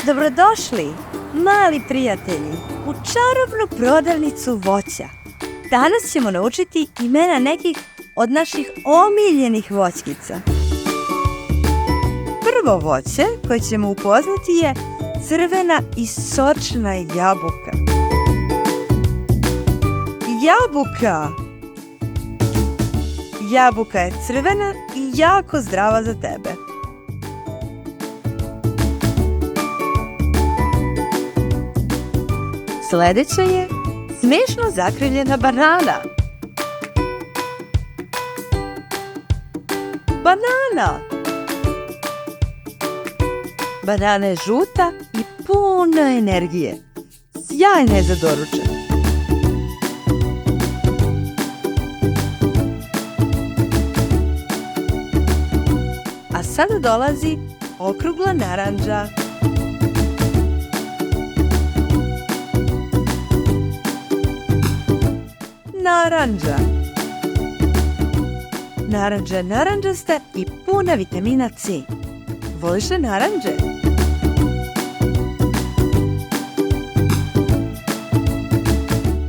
Dobrodošli, mali prijatelji, u čarobnu prodavnicu voća. Danas ćemo naučiti imena nekih od naših omiljenih voćkica. Prvo voće koje ćemo upoznati je crvena i sočna jabuka. Jabuka! Jabuka je crvena i jako zdrava za tebe. Sljedeća je smiješno zakrivljena banana. Banana! Banana je žuta i puna energije. Sjajna je za doručak. A sada dolazi okrugla narandža. Narandža. Narandža je narandžasta i puna vitamina C. Voliš li narandže?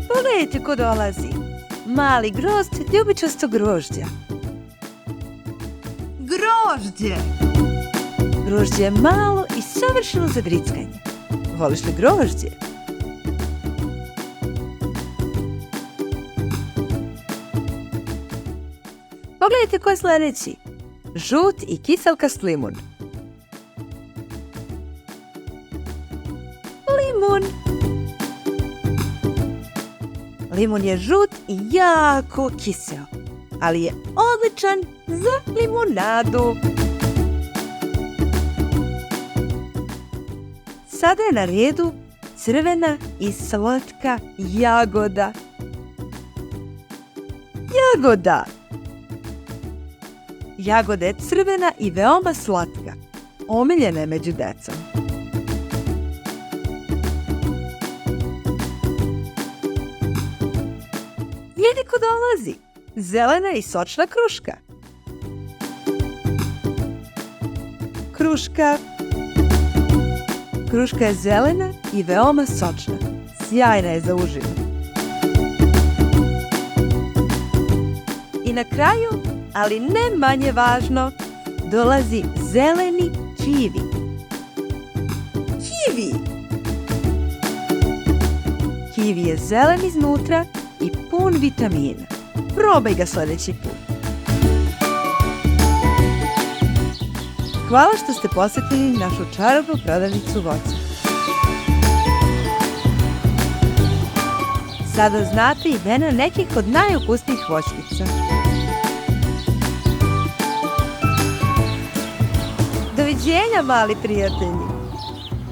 Pogledajte ko dolazi. Mali grozd ljubičastog grožđa. Grožđe! Grožđe je malo i savršeno za grickanje. Voliš li grožđe? Pogledajte ko je sljedeći. Žut i kiselkast limun. Limun. Limun je žut i jako kiseo, ali je odličan za limunadu. Sada je na redu crvena i slatka jagoda. Jagoda! Jagoda je crvena i veoma slatka. Omiljena je među decom. Vidi ko dolazi. Zelena i sočna kruška. Kruška. Kruška je zelena i veoma sočna. Sjajna je za užinu. I na kraju, ali ne manje važno, dolazi zeleni kivi. Kivi! Kivi je zelen iznutra i pun vitamina. Probaj ga sljedeći put. Hvala što ste posjetili našu čarobnu prodavnicu voća. Sada znate imena nekih od najukusnijih voćkica. Doviđenja, mali prijatelji!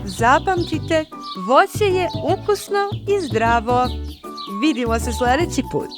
Zapamtite, voće je ukusno i zdravo. Vidimo se sljedeći put.